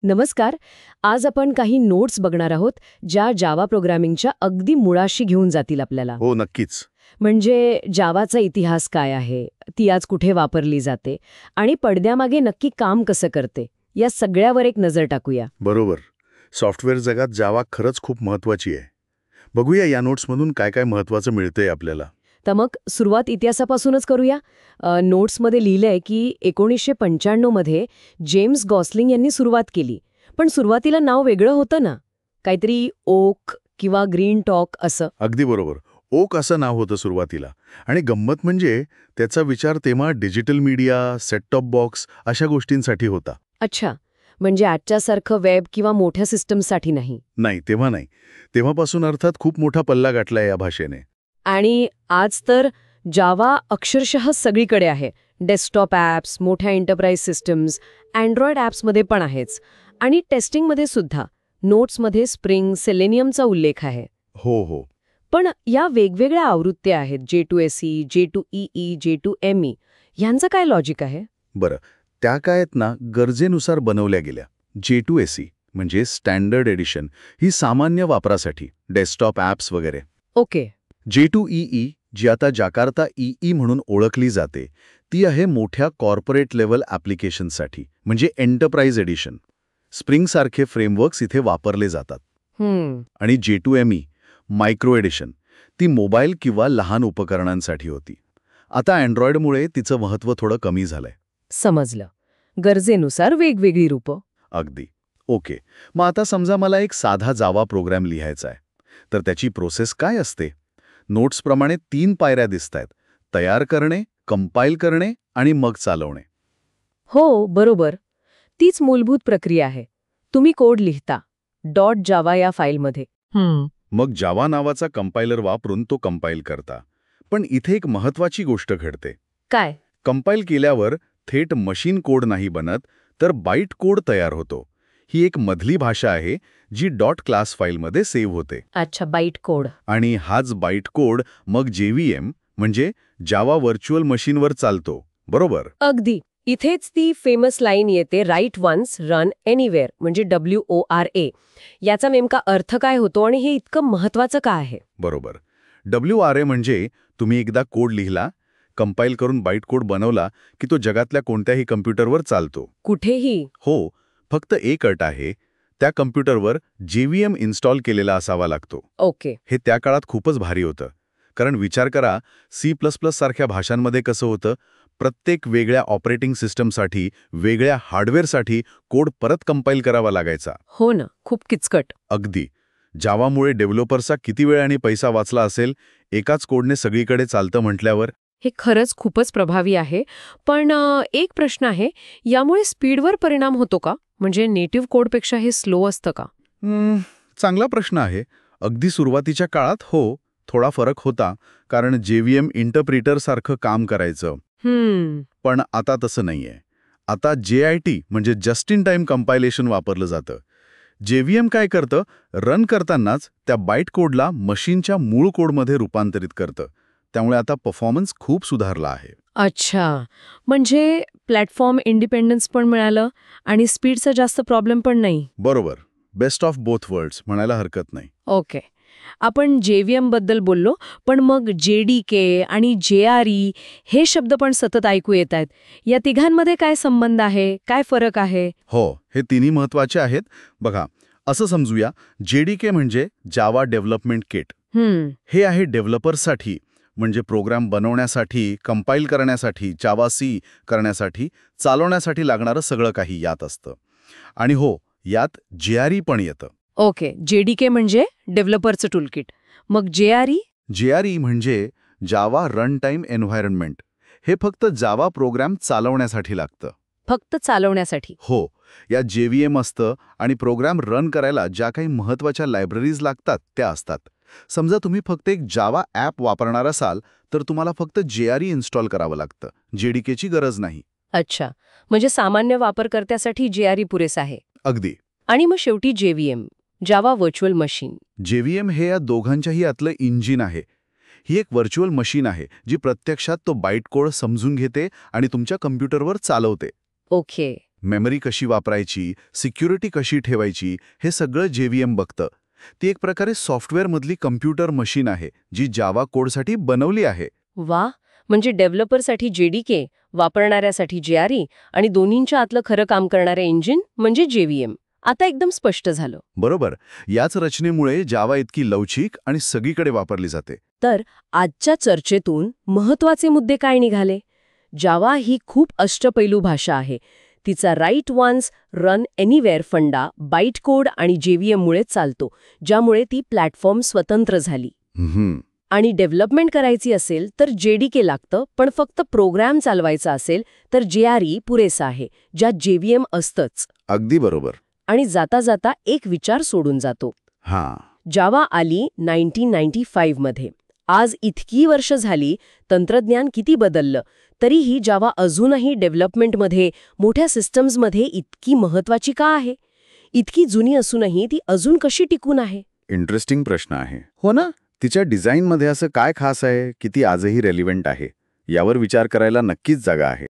नमस्कार. आज आपण काही नोट्स बघणार आहोत, ज्या जावा प्रोग्रामिंगच्या अगदी मुळाशी घेऊन जातील आपल्याला. हो, नक्कीच. म्हणजे जावाचा इतिहास काय आहे, ती आज कुठे वापरली जाते आणि पडद्यामागे नक्की काम कसं करते, या सगळ्यावर एक नजर टाकूया. बरोबर. सॉफ्टवेअर जगात जावा खरंच खूप महत्वाची आहे. बघूया या नोट्समधून काय काय महत्वाचं मिळतंय आपल्याला. तर मग सुरुवात इतिहासापासूनच करूया. नोट्समध्ये लिहिलंय की 1995 मध्ये जेम्स गॉसलिंग यांनी सुरुवात केली. पण सुरुवातीला नाव वेगळं होतं ना, काहीतरी ओक किंवा ग्रीन टॉक असं. अगदी बरोबर. ओक असं नाव होतं सुरुवातीला. आणि गंमत म्हणजे त्याचा विचार तेव्हा digital media, set top box अशा गोष्टींसाठी होता. अच्छा, म्हणजे आजच्यासारखं वेब किंवा मोठ्या सिस्टमसाठी नाही. नाही, तेव्हा नाही. तेव्हापासून अर्थात खूप मोठा पल्ला गाठलाय या भाषेने. आणि आज तर जावा अक्षरशः सगळीकडे आहे. डेस्कटॉप ॲप्स, मोठ्या एंटरप्राइज सिस्टम्स, अँड्रॉइड ॲप्समध्ये पण आहेच. आणि टेस्टिंगमध्ये सुद्धा नोट्समध्ये स्प्रिंग, सेलेनियमचा उल्लेख आहे. हो हो. पण या वेगवेगळ्या आवृत्त्या आहेत, J2SE, J2EE, J2ME, ह्यांचं काय लॉजिक आहे? बरं, त्या काय आहेत ना, गरजेनुसार बनवल्या गेल्या. J2SE म्हणजे स्टँडर्ड एडिशन, ही सामान्य वापरासाठी, डेस्कटॉप ॲप्स वगैरे. ओके. J2EE, जी आता जाकार्ता EE म्हणून ओळखली जाते, ती आहे मोठ्या कॉर्पोरेट लेव्हल ॲप्लिकेशनसाठी, म्हणजे एंटरप्राइज एडिशन. स्प्रिंगसारखे फ्रेमवर्क्स इथे वापरले जातात. आणि J2ME, मायक्रो एडिशन, ती मोबाईल किंवा लहान उपकरणांसाठी होती. आता अँड्रॉइडमुळे तिचं महत्त्व थोडं कमी झालंय. समजलं. गरजेनुसार वेगवेगळी रूपं. अगदी. ओके. मग आता समजा मला एक साधा जावा प्रोग्राम लिहायचा आहे. तर त्याची प्रोसेस काय असते? नोट्सप्रमाणे 3 पायऱ्या दिसतायत. तयार करणे, कंपाईल करणे आणि मग चालवणे. हो, बरोबर. तीच मूलभूत प्रक्रिया आहे. तुम्ही कोड लिहिता .java या फाईलमध्ये. मग जावा नावाचा कंपायलर वापरून तो कंपाईल करता. पण इथे एक महत्वाची गोष्ट घडते. काय? कंपाईल केल्यावर थेट मशीन कोड नाही बनत, तर बाईट कोड तयार होतो. ही एक मधली भाषा आहे, जी डॉट क्लास फाईलमध्ये सेव्ह होते. अच्छा, बाईट कोड. आणि हाच बाईट कोड मग JVM म्हणजे जावा व्हर्च्युअल मशीनवर चालतो. बरोबर? अगदी. इथेच ती फेमस लाईन येते, राईट वन्स रन एनिवेअर, म्हणजे WORA. याचा नेमका अर्थ काय होतो आणि हे इतकं महत्वाचं का आहे? बरोबर. WRA म्हणजे तुम्ही एकदा कोड लिहिला, कंपाईल करून बाईट कोड बनवला की तो जगातल्या कोणत्याही कम्प्युटरवर चालतो. कुठेही? हो, फक्त एक अट आहे, त्या कम्प्युटरवर JVM इन्स्टॉल केलेला असावा लागतो. ओके. हे त्या काळात खूपच भारी होतं. कारण विचार करा, C++ सारख्या भाषांमध्ये कसं होतं, प्रत्येक वेगळ्या ऑपरेटिंग सिस्टमसाठी, वेगळ्या हार्डवेअरसाठी कोड परत कंपाईल करावा लागायचा. हो ना, खूप किचकट. अगदी. जावामुळे डेव्हलपरचा किती वेळ आणि पैसा वाचला असेल, एकाच कोडने सगळीकडे चालतं म्हटल्यावर. हे खरंच खूपच प्रभावी आहे. पण एक प्रश्न आहे, यामुळे स्पीडवर परिणाम होतो का? म्हणजे नेटिव्ह कोडपेक्षा हे स्लो असतं का? चांगला प्रश्न आहे. अगदी सुरुवातीच्या काळात हो, थोडा फरक होता, कारण JVM इंटरप्रिटर सारखं काम करायचं. पण आता तसं नाहीये. आता JIT म्हणजे जस्ट इन टाइम कंपायलेशन वापरलं जातं. JVM काय करतं, रन करतानाच त्या बाईट कोडला मशीनच्या मूळ कोडमध्ये रूपांतरित करतं. त्यामुळे आता परफॉर्मन्स खूप सुधारला आहे. अच्छा, म्हणजे प्लॅटफॉर्म इंडिपेंडन्स पण मिळालं आणि स्पीडचा जास्त प्रॉब्लेम पण नाही. बरोबर. बेस्ट ऑफ बोथ वर्ल्ड्स म्हणायला हरकत नाही. ओके. आपण JVM बद्दल बोललो, पण मग JDK आणि JRE हे शब्द पण सतत ऐकू येत आहेत. या तिघांमध्ये काय संबंध आहे? काय फरक आहे? हो, हे तिन्ही महत्वाचे आहेत. बघा, असं समजूया, JDK म्हणजे जावा डेव्हलपमेंट किट. हे आहे डेव्हलपर्ससाठी, म्हणजे प्रोग्राम बनवण्यासाठी, कंपाईल करण्यासाठी, जावा C करण्यासाठी, चालवण्यासाठी लागणारं सगळं काही यात असतं. आणि हो, यात JRE पण येतं. ओके. JDK म्हणजे डेव्हलपरचं टूलकिट. मग JRE? JRE म्हणजे जावा रन टाइम एन्व्हायरनमेंट. हे फक्त जावा प्रोग्राम चालवण्यासाठी लागतं. फक्त चालवण्यासाठी? हो, या JVM असतं आणि प्रोग्राम रन करायला ज्या काही महत्वाच्या लायब्ररीज लागतात त्या असतात. समजा तुम्ही फक्त एक जावा ॲप वापरणार असाल, तर तुम्हाला फक्त JRE इन्स्टॉल करावं लागतं. JDKची गरज नाही. अच्छा, म्हणजे सामान्य वापरकर्त्यासाठी JRE पुरेसा आहे. अगदी. आणि मग शेवटी JVM, जावा व्हर्च्युअल मशीन. JVM हे या दोघांच्याही आतलं इंजिन आहे. ही एक व्हर्च्युअल मशीन आहे, जी प्रत्यक्षात तो बाईट कोड समजून घेते आणि तुमच्या कम्प्युटरवर चालवते. ओके. मेमरी कशी वापरायची, सिक्युरिटी कशी ठेवायची, हे सगळं JVM बघतं. ती एक प्रकारे सॉफ्टवेअरमधली कम्प्युटर मशीन आहे जी जावा कोडसाठी बनवली आहे. वा, म्हणजे डेव्हलपरसाठी JDK, वापरणाऱ्यासाठी JRE आणि दोन्हींच्या आतलं खरं काम करणारे इंजिन म्हणजे JVM. आता एकदम स्पष्ट झालं. बरोबर. याच रचनेमुळे जावा इतकी लवचिक आणि सगळीकडे वापरली जाते. तर आजच्या चर्चेतून महत्त्वाचे मुद्दे काय निघाले? जावा ही खूप अष्टपैलू भाषा आहे. तिचा राईट वन्स रन एनिवेअर फंडा बाईट कोड आणि JVM मुळे चालतो, ज्यामुळे ती प्लॅटफॉर्म स्वतंत्र झाली. आणि डेव्हलपमेंट करायची असेल तर JDK लागतं, पण फक्त प्रोग्राम चालवायचा असेल तर JRE पुरेसा आहे, ज्यात JVM असतंच. अगदी बरोबर. आणि जाता जाता एक विचार सोडून जातो. हां. जावा आली 1995 मध्ये. आज इतकी वर्ष झाली, तंत्रज्ञान किती बदललं, तरीही जावा अजूनही डेव्हलपमेंटमध्ये, मोठ्या सिस्टम्समध्ये इतकी महत्वाची का आहे? इतकी जुनी असूनही ती अजून कशी टिकून आहे? इंटरेस्टिंग प्रश्न आहे. हो ना? तिच्या डिझाईनमध्ये असं काय खास आहे की ती आजही रेलिव्हंट आहे? यावर विचार करायला नक्कीच जागा आहे.